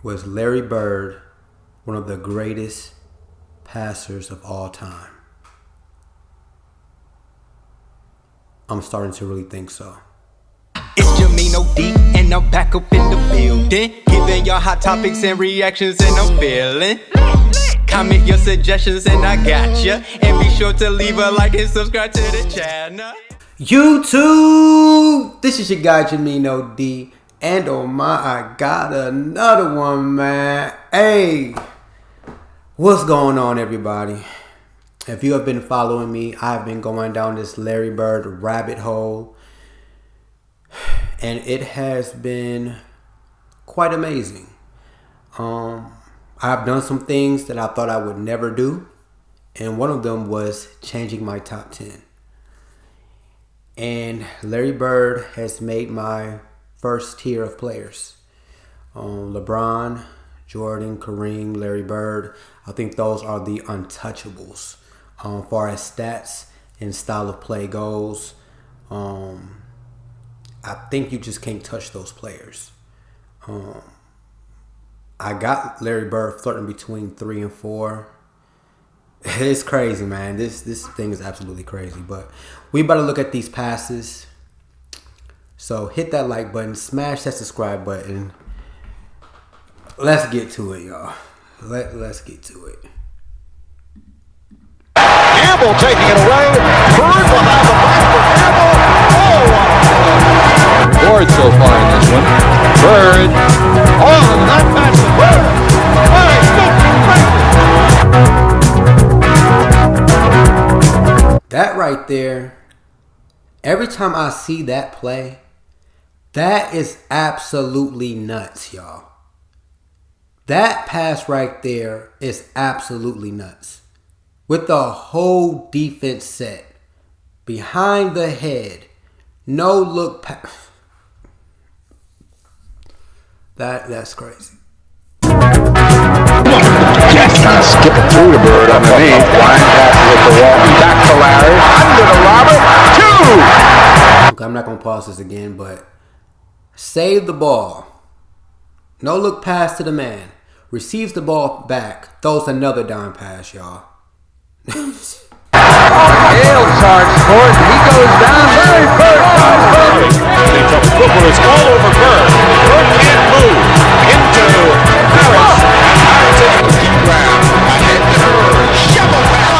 Was Larry Bird one of the greatest passers of all time? I'm starting to really think so. It's JAMEENOD, and I'm back up in the building, giving y'all hot topics and reactions, and I'm feeling. Comment your suggestions and I gotcha. And be sure to leave a like and subscribe to the channel. YouTube! This is your guy JAMEENOD, and oh my, I got another one, man. Hey, what's going on, everybody? If you have been following me, I've been going down this Larry Bird rabbit hole, and it has been quite amazing. I've done some things that I thought I would never do, and one of them was changing my top 10. And Larry Bird has made my first tier of players. LeBron, Jordan, Kareem, Larry Bird. I think those are the untouchables. As far as stats and style of play goes, I think you just can't touch those players. I got Larry Bird flirting between 3 and 4. It's crazy, man. This thing is absolutely crazy. But we about to look at these passes. So hit that like button, smash that subscribe button. Let's get to it, y'all. Let's get to it. Campbell taking it away. Bird will have the back for Campbell. Oh, Ward so far in this one. Bird. Oh, that pass to Bird. That right there, every time I see that play, that is absolutely nuts, y'all. That pass right there is absolutely nuts. With the whole defense set, behind the head, no look pass. That's crazy. Just kind of skip it through the Bird underneath. Line pass with the wall. Back to Larry. Under to Robert. 2. Okay, I'm not going to pause this again, but save the ball. No look pass to the man. Receives the ball back. Throws another dime pass, y'all. Hale charges for it. He goes down. Larry Bird. They took footballers all over Bird. Bird can't move. Into Harris. Harris into the deep ground. Ahead to Bird. Shovel pass.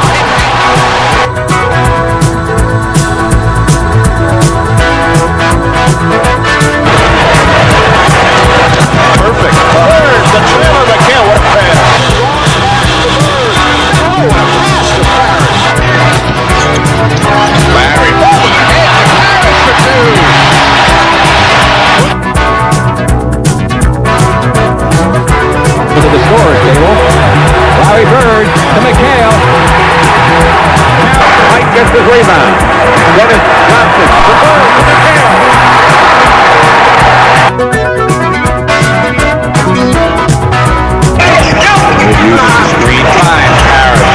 Perfect. Bird, the trailer, the kill. What a pass. Oh, a pass to Harris. Larry. Oh, ahead to Harris for 2. To the scorer's table. Larry Bird to McHale. Now Mike gets his rebound. Dennis Johnson. The Bird to McHale. Screen time, Harris.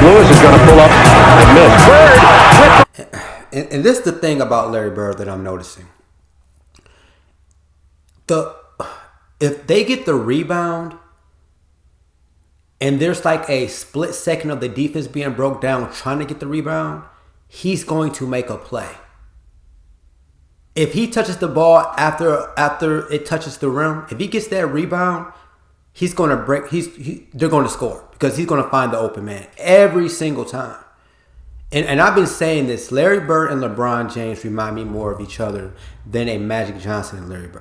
Lewis is going to pull up and miss. Bird. And this is the thing about Larry Bird that I'm noticing. If they get the rebound and there's like a split second of the defense being broke down trying to get the rebound, he's going to make a play. If he touches the ball after it touches the rim, if he gets that rebound, he's going to break. They're going to score because he's going to find the open man every single time. And I've been saying this: Larry Bird and LeBron James remind me more of each other than a Magic Johnson and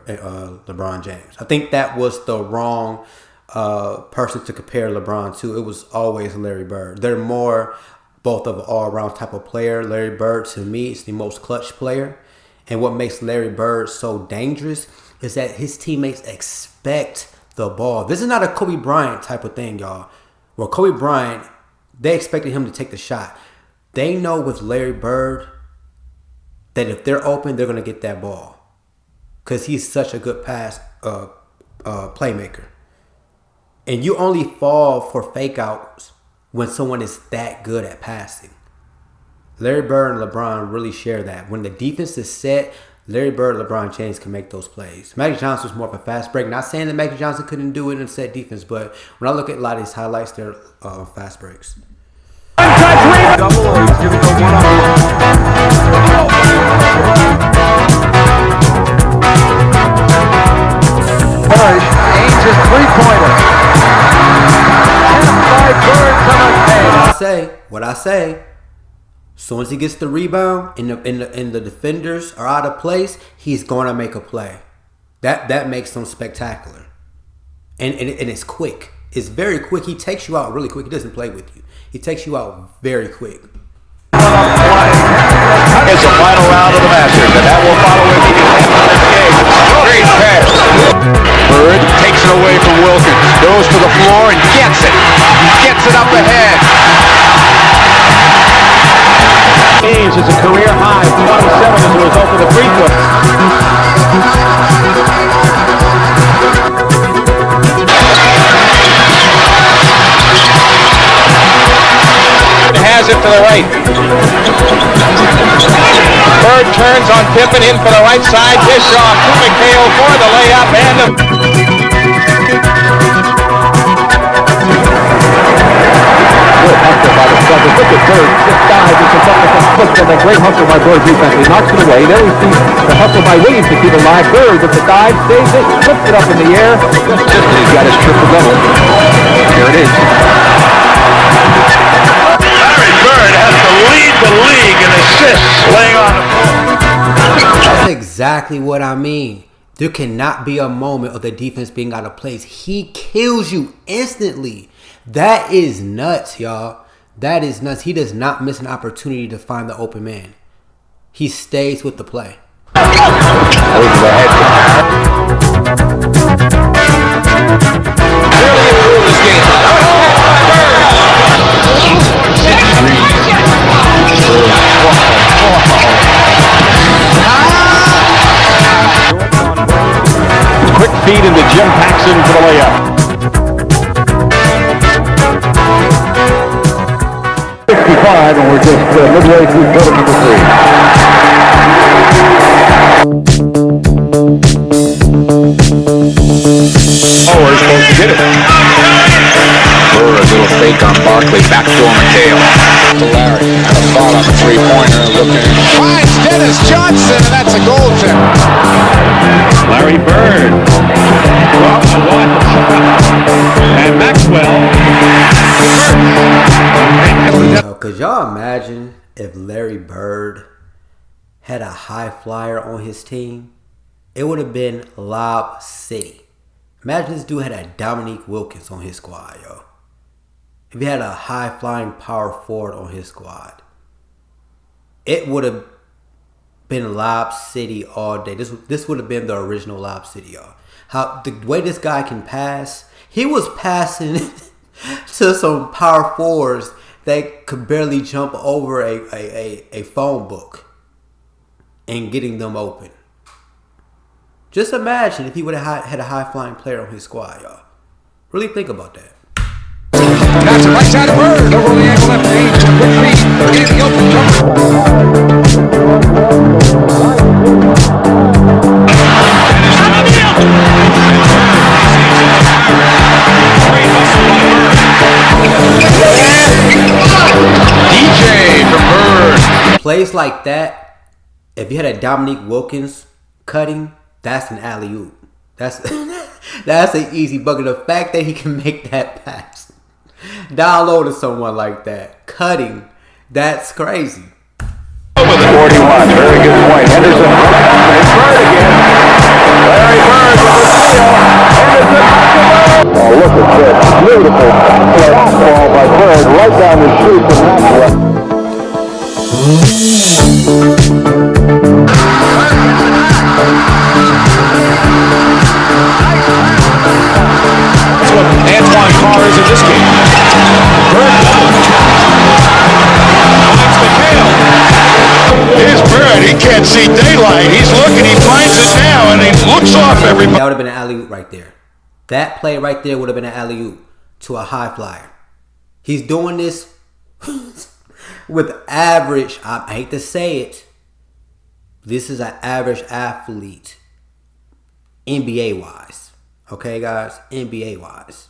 LeBron James. I think that was the wrong person to compare LeBron to. It was always Larry Bird. They're more both of an all-around type of player. Larry Bird, to me, is the most clutch player. And what makes Larry Bird so dangerous is that his teammates expect the ball. This is not a Kobe Bryant type of thing, y'all. Well, Kobe Bryant, they expected him to take the shot. They know with Larry Bird that if they're open, they're going to get that ball because he's such a good pass playmaker. And you only fall for fake outs when someone is that good at passing. Larry Bird and LeBron really share that. When the defense is set, Larry Bird, LeBron James can make those plays. Magic Johnson was more of a fast break. Not saying that Magic Johnson couldn't do it in set defense, but when I look at a lot of his highlights, they're fast breaks. Double, or he's giving the Bird aims his three-pointer. Tapped by Bird to the What I say. As soon as he gets the rebound and the defenders are out of place, he's gonna make a play. That makes him spectacular. And it's quick. It's very quick. He takes you out really quick. He doesn't play with you. He takes you out very quick. It's the final round of the Masters, and that will follow if he can end this game. Great pass. Bird takes it away from Wilkins, goes to the floor and gets it. Gets it up ahead. James is a career high 27 as a result of the free throw. Has it to the right. Bird turns on Pippen in for the right side. Dish off to McHale for the layup and Hustle by the Celtics. Look at Bird. Just dives. It's a great hustle by Bird defense. He knocks it away. There we see the hustle by Williams to keep it live. Bird with the dive, saves it, flips it up in the air. Just he's got his triple-double. Here it is. Larry Bird has to lead the league in assists laying on the floor. That's exactly what I mean. There cannot be a moment of the defense being out of place. He kills you instantly. That is nuts, y'all. That is nuts. He does not miss an opportunity to find the open man. He stays with the play. Quick feed into Jim Paxson for the layup. 65, and we're just midway through quarter number 3. Oh, we're supposed to get it. Bird, a little fake on Barkley, backdoor McHale. To Larry, and a thought on the three-pointer, looking. Finds Dennis Johnson, and that's a goal tip. Larry Bird. And Maxwell. Could y'all imagine if Larry Bird had a high flyer on his team? It would have been Lob City. Imagine this dude had a Dominique Wilkins on his squad, yo. If he had a high flying power forward on his squad, it would have been Lob City all day. This would have been the original Lob City, y'all. How the way this guy can pass, he was passing to some power forwards that could barely jump over a phone book and getting them open. Just imagine if he would have had a high-flying player on his squad, y'all. Really think about that. That's a right side of Bird. Over the ankle left knee. Quick feed. In the open jumper. DJ from Bird. Plays like that, if you had a Dominique Wilkins cutting, that's an alley-oop. That's an easy bucket. The fact that he can make that pass down low to someone like that, cutting, that's crazy. 41, very good point. Henderson, it's Bird again. Larry Bird with the steal. Henderson. Oh, look at this. Beautiful ball by Bird right down the chute to Maxwell. That's what Antoine Carr is in this game. Bird finds McHale. Here's Bird. He can't see daylight. He's looking. He finds it now, and he looks off everybody. That would have been an alley-oop right there. That play right there would have been an alley-oop to a high flyer. He's doing this with average, I hate to say it, This is an average athlete, NBA wise. Okay, guys, NBA wise.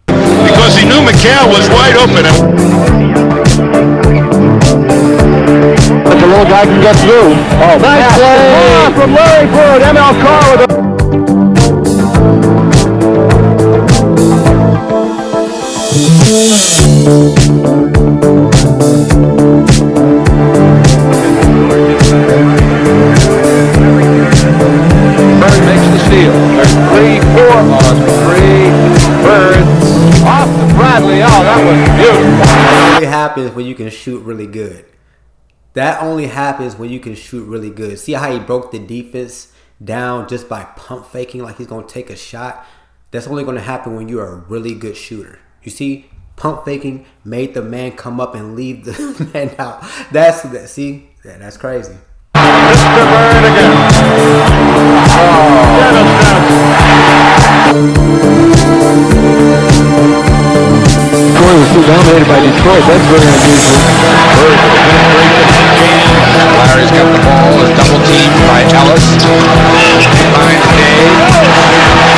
Because he knew McHale was wide open. But the little guy can get through. Oh, nice play from Larry Bird. ML Carr with a... Bird makes the steal. There's 3-4 on 3. Bird off to Bradley. Oh, that was beautiful. That only happens when you can shoot really good. That only happens when you can shoot really good. See how he broke the defense down just by pump faking like he's going to take a shot? That's only going to happen when you're a really good shooter. You see, pump faking made the man come up and leave the man out. See? Yeah, that's crazy. Mr. Bird again. Troy was so dominated by Detroit. That's very unusual. Bird with a penetration. Larry's got the ball. Is double teamed by Ellis. Finds Dave.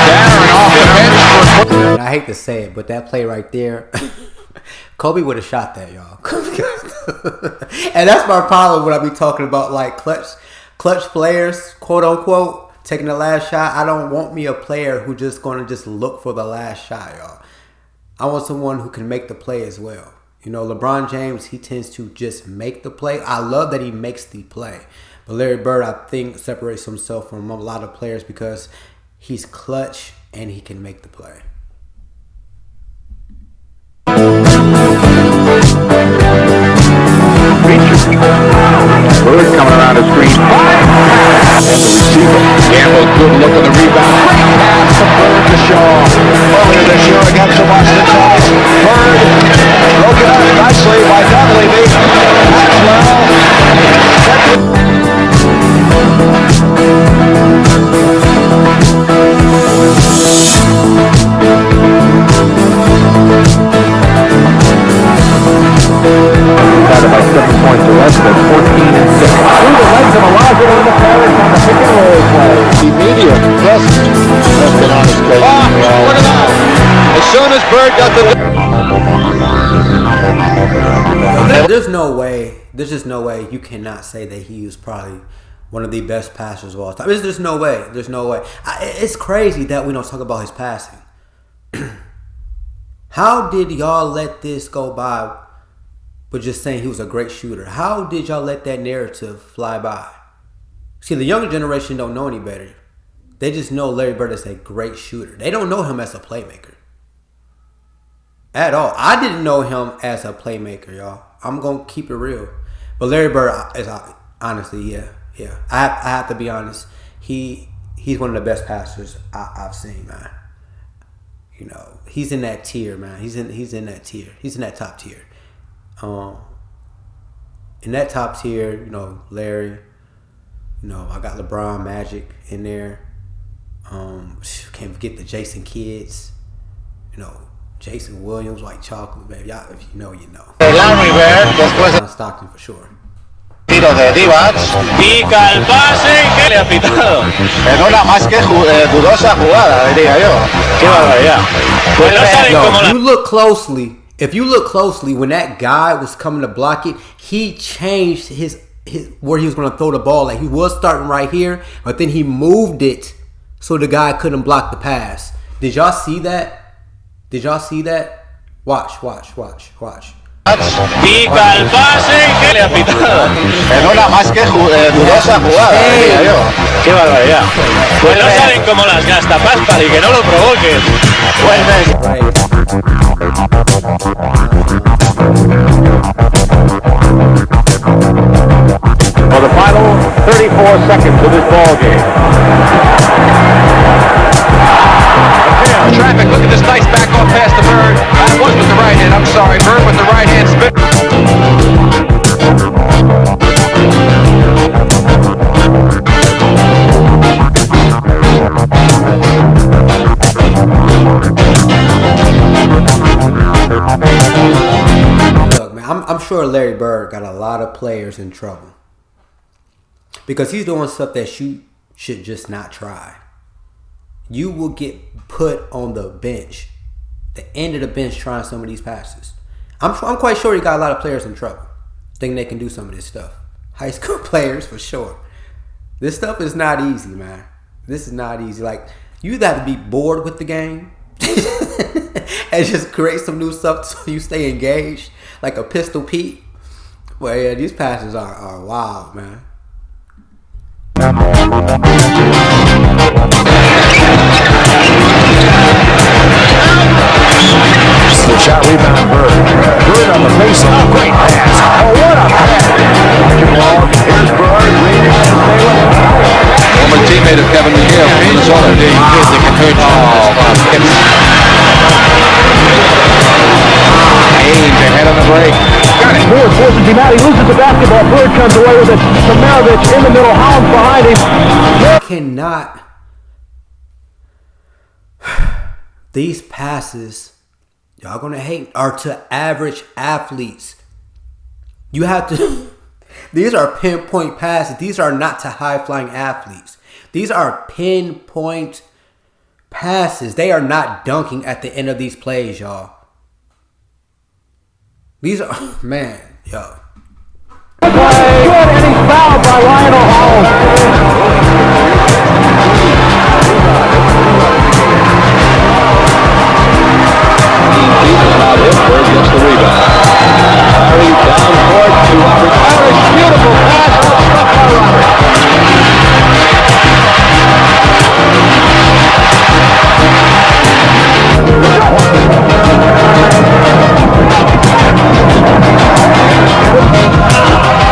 Darren off the bench for... And I hate to say it, but that play right there, Kobe would have shot that, y'all. And that's my problem when I be talking about like clutch players, quote unquote, taking the last shot. I don't want me a player who just gonna just look for the last shot, y'all. I want someone who can make the play as well. You know, LeBron James, he tends to just make the play. I love that he makes the play. But Larry Bird, I think, separates himself from a lot of players because he's clutch and he can make the play. Bird coming around the screen. And the receiver. Gamble, good look at the rebound. Great pass from Bird to Shaw. Earlier this year against the Washington Celtics. Bird broken up nicely by Dunleavy. Got about 7 points to less than 14 and 6. Through the legs of Elijah in the Paris on the pick and roll play. Immediate presence. That's been on his case. Look at that. As soon as Bird got the... There's just no way you cannot say that he was probably one of the best passers of all time. There's no way. There's no way. It's crazy that we don't talk about his passing. How did y'all let this go by with just saying he was a great shooter? How did y'all let that narrative fly by? See, the younger generation don't know any better. They just know Larry Bird is a great shooter. They don't know him as a playmaker at all. I didn't know him as a playmaker, y'all. I'm going to keep it real. But Larry Bird is honestly, yeah. I have to be honest. He's one of the best passers I've seen, man. You know, he's in that tier, man. He's in that tier. He's in that top tier. In that top tier, you know, Larry. You know, I got LeBron, Magic in there. Can't forget the Jason Kids. You know, Jason Williams, White Chocolate, baby. Y'all, if you know, you know. Larry Bird, después John Stockton for sure. tiro de Divac. Pica el pase que le ha pitado. En una más que dudosa jugada, diría yo. Qué barbaridad. Pues no saben Yo, cómo if la... you look closely, when that guy was coming to block it, he changed his where he was going to throw the ball. Like he was starting right here, but then he moved it so the guy couldn't block the pass. Did y'all see that? Watch. Pica el pase que le ha pitado. En una más que dudosa jugada, diría yo. Qué barbaridad. Pues no saben cómo las gasta Paspal y que no lo provoques. Right. For the final 34 seconds of this ball game. Traffic, look at this nice back off past the Bird. That was with the right hand, I'm sorry. Bird with the right hand spin. Look, man, I'm sure Larry Bird got a lot of players in trouble. Because he's doing stuff that you should just not try. You will get put on the bench, the end of the bench, trying some of these passes. I'm quite sure he got a lot of players in trouble, thinking they can do some of this stuff. High school players for sure. This stuff is not easy, man. This is not easy. Like, you either have to be bored with the game and just create some new stuff so you stay engaged, like a Pistol Pete. Well, yeah, these passes are wild, man. The shot rebound, Bird. Bird on the face. Oh, great pass. Oh, what a pass. Here's Bird. Former teammate of Kevin McHale from Minnesota. They can hurt you. Haynes ahead on the break. Got it. Moore forces him out. He loses the basketball. Bird comes away with it. Samarovich in the middle. Hollins behind him. Cannot. These passes, y'all gonna hate, are to average athletes. You have to. These are pinpoint passes. These are not to high-flying athletes. These are pinpoint passes. They are not dunking at the end of these plays, y'all. These are, man, yo. Good, and he's fouled by Lionel Hollins. Bird gets the rebound. Larry down court to Robert Parrish. Beautiful pass. Struck by Robert.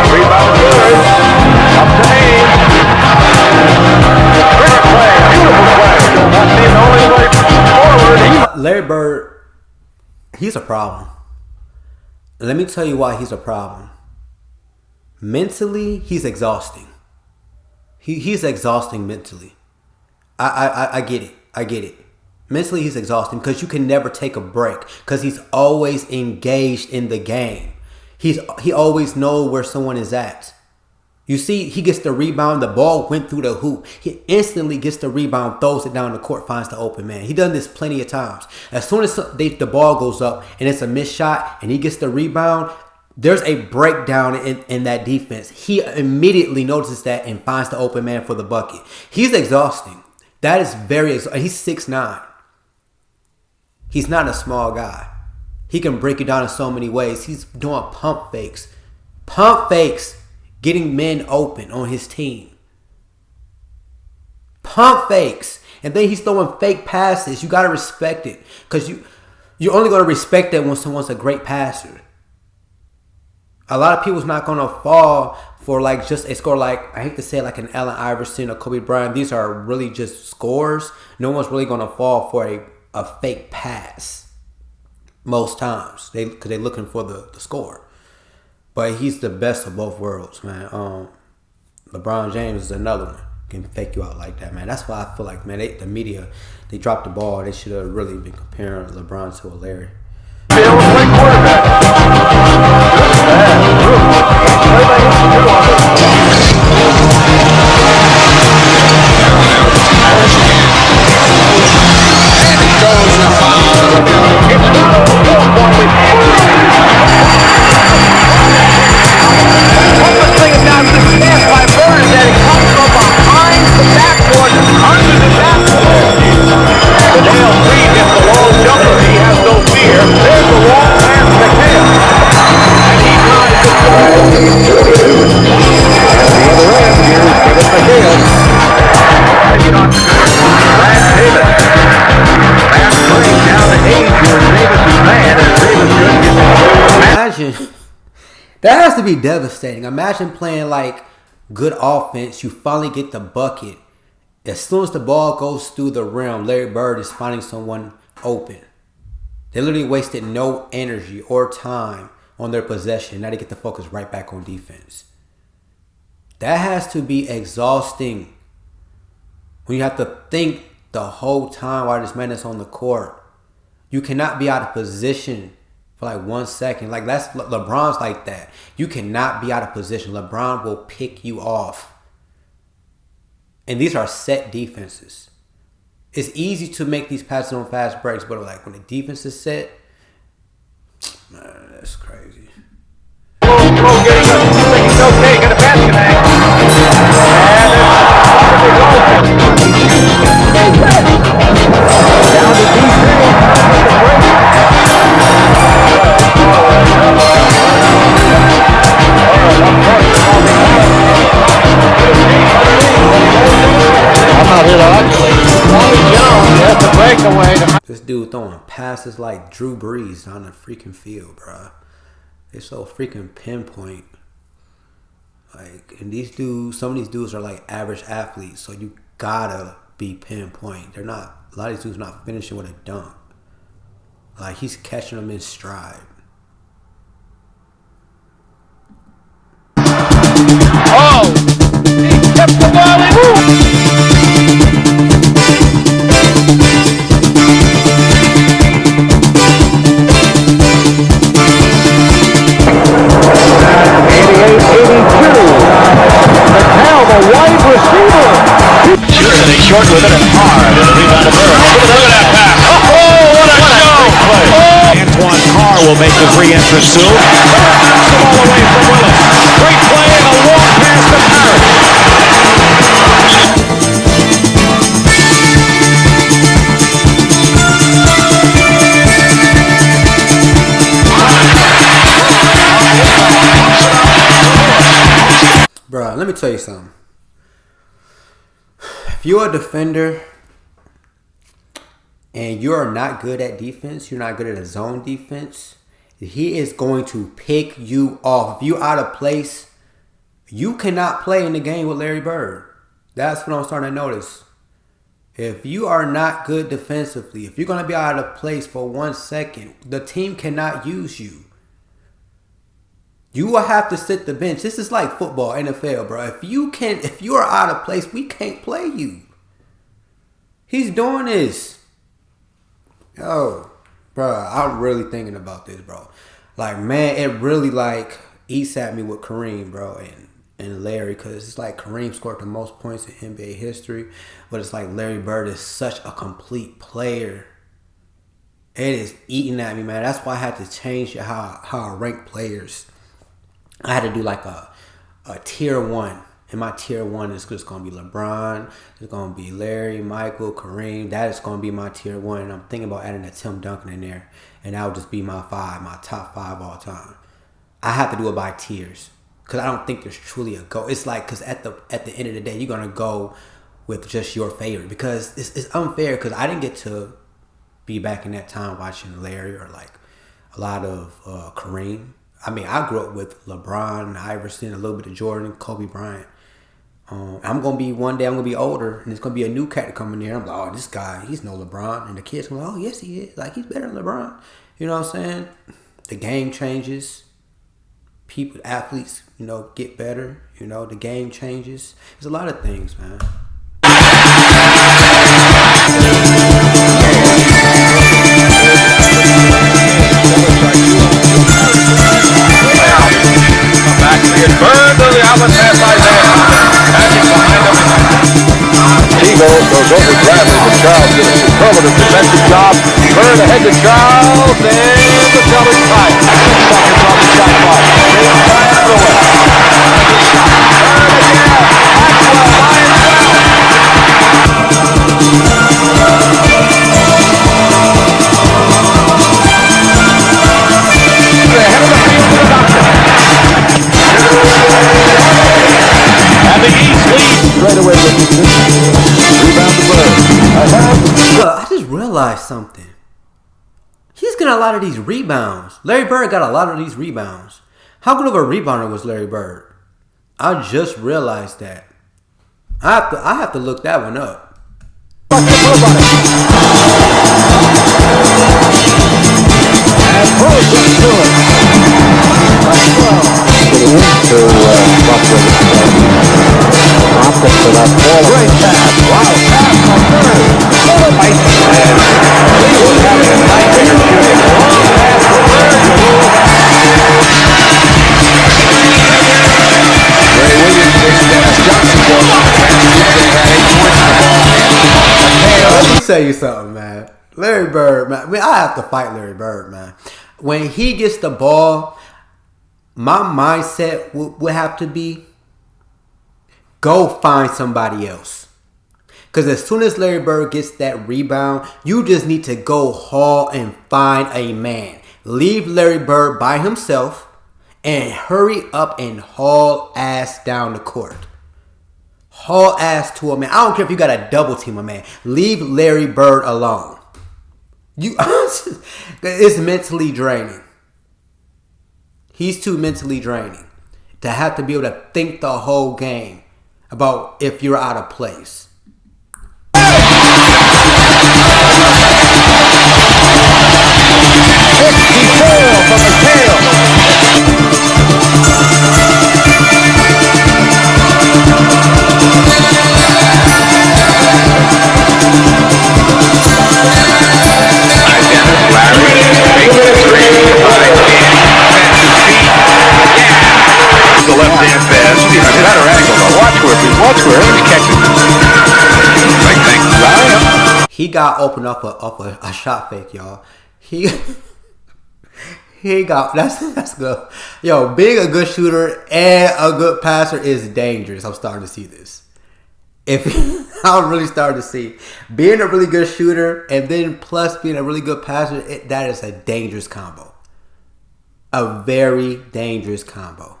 Rebound Bird. Up to Haynes. Great play. Beautiful play. That's the only way forward. Larry Bird, he's a problem. Let me tell you why he's a problem. Mentally, he's exhausting. He's exhausting mentally. I get it. I get it. Mentally, he's exhausting because you can never take a break because he's always engaged in the game. He always knows where someone is at. You see, he gets the rebound. The ball went through the hoop. He instantly gets the rebound, throws it down the court, finds the open man. He done this plenty of times. As soon as the ball goes up and it's a missed shot and he gets the rebound, there's a breakdown in that defense. He immediately notices that and finds the open man for the bucket. He's exhausting. That is very exhausting. He's 6'9". He's not a small guy. He can break it down in so many ways. He's doing pump fakes. Pump fakes. Getting men open on his team. Pump fakes. And then he's throwing fake passes. You got to respect it. Because you're only going to respect that when someone's a great passer. A lot of people's not going to fall for like just a score like, I hate to say it, like an Allen Iverson or Kobe Bryant. These are really just scores. No one's really going to fall for a fake pass. Most times. Because they're looking for the score. But he's the best of both worlds, man. LeBron James is another one. Can fake you out like that, man. That's why I feel like, man, the media, they dropped the ball. They should have really been comparing LeBron to a Larry. That has to be devastating. Imagine playing like good offense. You finally get the bucket. As soon as the ball goes through the rim, Larry Bird is finding someone open. They literally wasted no energy or time on their possession. Now they get the focus right back on defense. That has to be exhausting. When you have to think the whole time while this man is on the court. You cannot be out of position for like 1 second. Like LeBron's like that. You cannot be out of position. LeBron will pick you off. And these are set defenses. It's easy to make these passes on fast breaks, but like when the defense is set, man, that's crazy. Okay, got a pass connect. Down to I'm not here to articulate. That's a breakaway. This dude throwing passes like Drew Brees on the freaking field, bro. It's so freaking pinpoint. Like, and these dudes, some of these dudes are like average athletes, so you gotta be pinpoint. They're not, a lot of these dudes not finishing with a dunk. Like, he's catching them in stride. Oh! He kept the ball in. Short with it and hard. And the rebound to Bird. Look at that pass. Oh, what a show! Oh. Antoine Carr will make the free entrance soon. Bird knocks the ball away from Willis. Great play and a long pass to Parrish. Bro, let me tell you something. If you're a defender and you're not good at defense, you're not good at a zone defense, he is going to pick you off. If you're out of place, you cannot play in the game with Larry Bird. That's what I'm starting to notice. If you are not good defensively, if you're going to be out of place for 1 second, the team cannot use you. You will have to sit the bench. This is like football, NFL, bro. If you are out of place, we can't play you. He's doing this. Yo, bro, I'm really thinking about this, bro. Like, man, it really like eats at me with Kareem, bro, and Larry, because it's like Kareem scored the most points in NBA history, but it's like Larry Bird is such a complete player. It is eating at me, man. That's why I had to change how I rank players. I had to do like a tier 1. And my tier 1 is just going to be LeBron. It's going to be Larry, Michael, Kareem. That is going to be my tier 1. And I'm thinking about adding a Tim Duncan in there. And that would just be my top 5 all time. I have to do it by tiers. Because I don't think there's truly a goal. It's like, because at the end of the day, you're going to go with just your favorite. Because it's unfair, because I didn't get to be back in that time watching Larry or like a lot of Kareem. I mean, I grew up with LeBron, Iverson, a little bit of Jordan, Kobe Bryant. I'm going to be, one day I'm going to be older, and there's going to be a new cat coming there. I'm like, oh, this guy, he's no LeBron. And the kids going, oh, yes, he is. Like, he's better than LeBron. You know what I'm saying? The game changes. People, athletes, get better. The game changes. There's a lot of things, man. Bird to the outlet pass by Isaiah. Magic behind him. Eagle goes over Bradley, but Charles did a superlative defensive job. Bird ahead to Charles, and the Celtics tie. 6 seconds on the shot clock. They are tied out of the way. Bird again. Maxwell by himself. Ahead of the field to the doctor. And the East lead straight away with rebound to Bird. Look, I just realized something. He's getting a lot of these rebounds. Larry Bird got a lot of these rebounds. How good of a rebounder was Larry Bird? I just realized that. I have to look that one up. And Bruce is to it. Great pass. Wow, pass from Bird. Cleveland having a nightmare shooting. Long pass to Bird. Ray Williams takes Dennis Johnson for him. tell you something, man. Larry Bird, man. I mean, I have to fight Larry Bird, man. When he gets the ball, my mindset would have to be go find somebody else. Because as soon as Larry Bird gets that rebound, you just need to go haul and find a man. Leave Larry Bird by himself and hurry up and haul ass down the court. Haul ass to a man. I don't care if you got to double team a man. Leave Larry Bird alone. It's mentally draining. He's too mentally draining to have to be able to think the whole game about if you're out of place. From the tail. The left-hand pass. He's a better angle, though. Watch where he's catching this. Big thing. Larry. He got opened up off a shot fake, y'all. He got that's good. Yo, being a good shooter and a good passer is dangerous. I'm starting to see this. I'm really starting to see being a really good shooter and then plus being a really good passer. That is a dangerous combo. A very dangerous combo.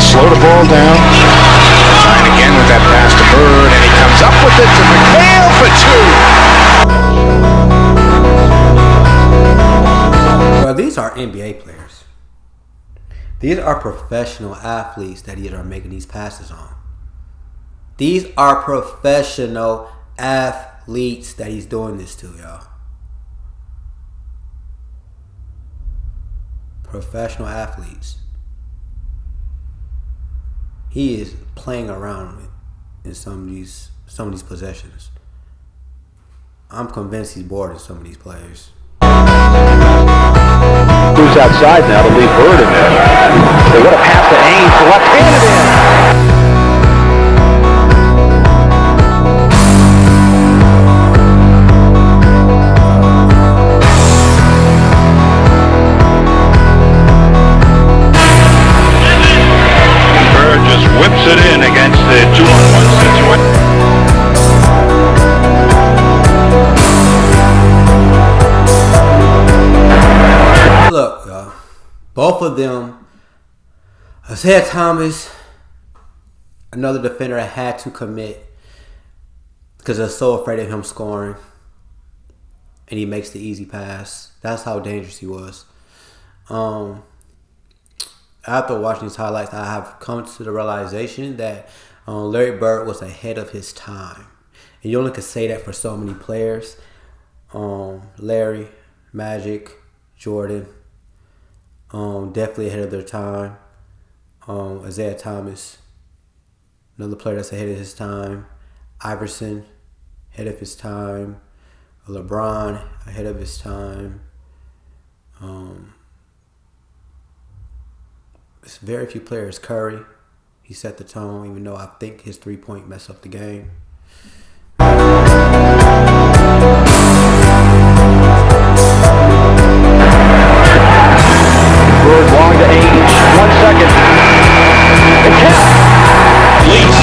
Slow the ball down. Trying again with that pass to Bird, and he comes up with it to McHale for two. Well, these are NBA players. These are professional athletes that are making these passes on. These are professional athletes that he's doing this to, y'all. Professional athletes. He is playing around in some of these possessions. I'm convinced he's bored of some of these players. Who's outside now to leave Bird in there? They want to pass to Ames, left-handed in. Whips it in against the 2-on-1 situation. Look, y'all. Both of them, Isaiah Thomas, another defender had to commit because they're so afraid of him scoring. And he makes the easy pass. That's how dangerous he was. After watching these highlights, I have come to the realization that Larry Bird was ahead of his time. And you only could say that for so many players. Larry, Magic, Jordan, definitely ahead of their time. Isaiah Thomas, another player that's ahead of his time. Iverson, ahead of his time. LeBron, ahead of his time. It's very few players. Curry, he set the tone, even though I think his 3-point messed up the game. Bird long to Ames. 1 second. And count. Least.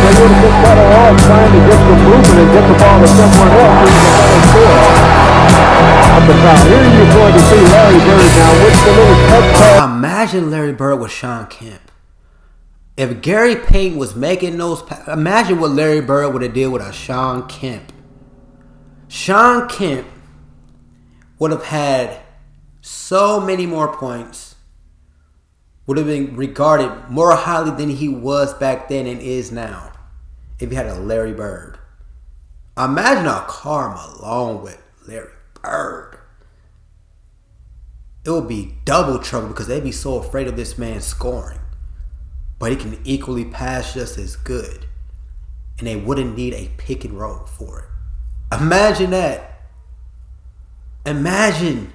They would have been better off trying to get the movement and get the ball to someone else who's a better scorer. Up the top. Here you're going to see Larry Bird now with the little touch pass. Imagine Larry Bird with Sean Kemp. If Gary Payton was making those, imagine what Larry Bird would have did with a Sean Kemp. Sean Kemp would have had so many more points, would have been regarded more highly than he was back then and is now if he had a Larry Bird. Imagine a Karl Malone with Larry Bird. It would be double trouble because they'd be so afraid of this man scoring. But he can equally pass just as good. And they wouldn't need a pick and roll for it. Imagine that. Imagine.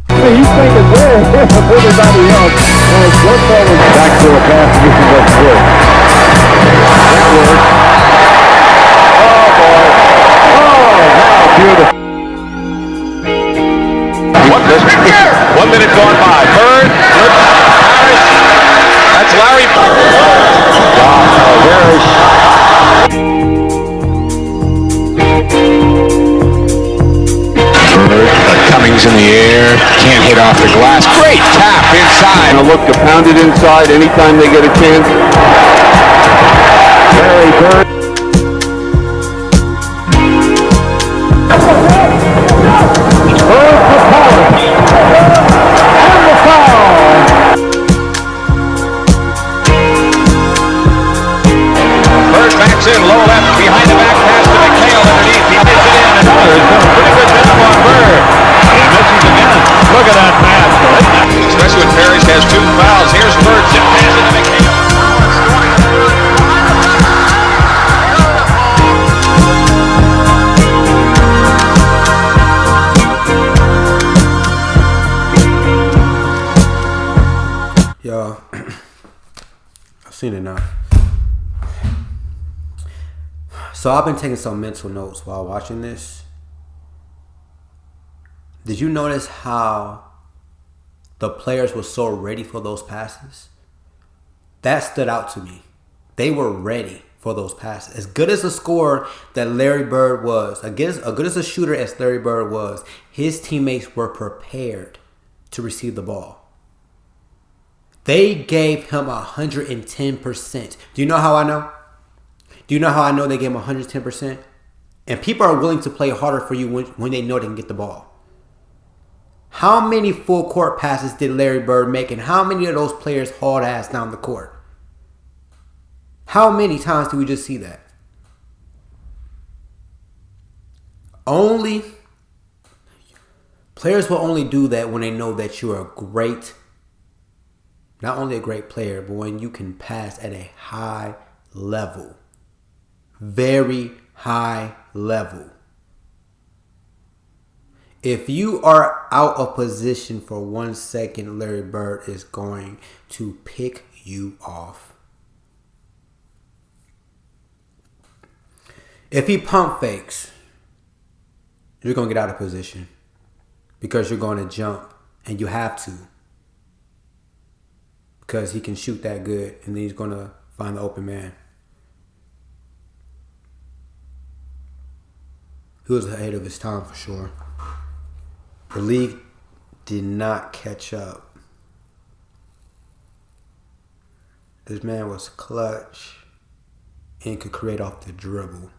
He's thinking way ahead of everybody else. And it's just over back to a pass position doesn't work. That works. Oh, boy. Oh, how beautiful. 1 minute gone by. Bird, flips, Harris. That's Larry Bird. Cummings in the air, can't hit off the glass. Great tap inside. And a look to pound it inside anytime they get a chance. Larry Bird. Bird for Powers. And the foul. Bird backs in, low left, behind the back pass to McHale underneath. He hits it in, and Miller's done a pretty good job on Bird. He misses again. Look at that pass. Especially when Parrish has 2 fouls. Here's Bird, zip pass into McHale. Yo, I've seen it now. So I've been taking some mental notes while watching this. Did you notice how the players were so ready for those passes? That stood out to me. They were ready for those passes. As good as a scorer that Larry Bird was, as good as a shooter as Larry Bird was, his teammates were prepared to receive the ball. They gave him 110%. Do you know how I know? Do you know how I know they gave him 110%? And people are willing to play harder for you when they know they can get the ball. How many full court passes did Larry Bird make, and how many of those players hauled ass down the court? How many times do we just see that? Players will only do that when they know that you're a great, not only a great player, but when you can pass at a high level. Very high level. If you are out of position for 1 second, Larry Bird is going to pick you off. If he pump fakes, you're going to get out of position because you're going to jump, and you have to, because he can shoot that good, and then he's going to find the open man. He was ahead of his time for sure. The league did not catch up. This man was clutch and could create off the dribble.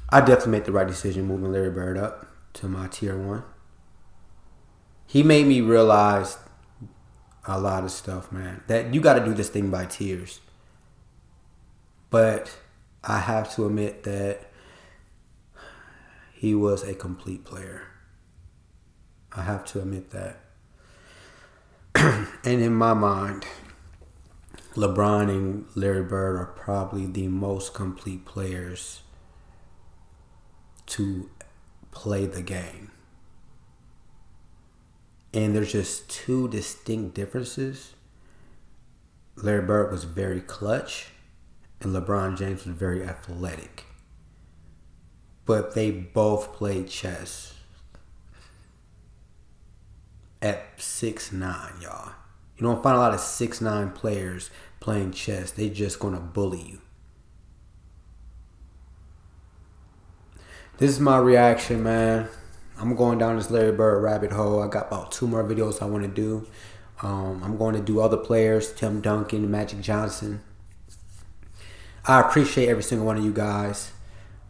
I definitely made the right decision moving Larry Bird up to my tier 1. He made me realize a lot of stuff, man. That you got to do this thing by tiers. But I have to admit that he was a complete player. I have to admit that. And in my mind, LeBron and Larry Bird are probably the most complete players to play the game. And there's just 2 distinct differences. Larry Bird was very clutch, and LeBron James was very athletic. But they both played chess at 6'9", y'all. You don't find a lot of 6'9" players playing chess. They just gonna bully you. This is my reaction, man. I'm going down this Larry Bird rabbit hole. I got about 2 more videos I want to do I'm going to do other players, Tim Duncan, Magic Johnson. I appreciate every single one of you guys.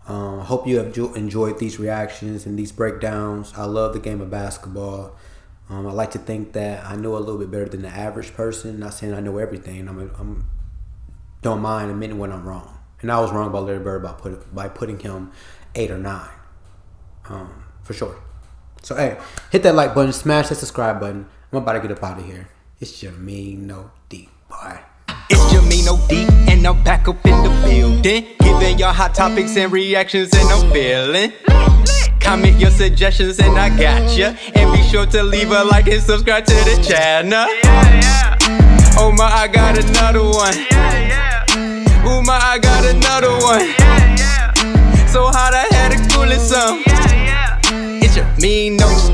Hope you have enjoyed these reactions and these breakdowns. I love the game of basketball. I like to think that I know a little bit better than the average person. Not saying I know everything. I'm don't mind admitting when I'm wrong. And I was wrong about Larry Bird by putting him 8 or 9. For sure. So, hey, hit that like button, smash that subscribe button. I'm about to get up out of here. It's JAMEENOD. Bye. It's JAMEENOD, and I'm back up in the building, giving y'all hot topics and reactions, and I'm feeling. Comment your suggestions and I got ya. And be sure to leave a like and subscribe to the channel. Oh my, I got another one. Oh my, I got another one. So hot I had to cool it some. It's JAMEENOD.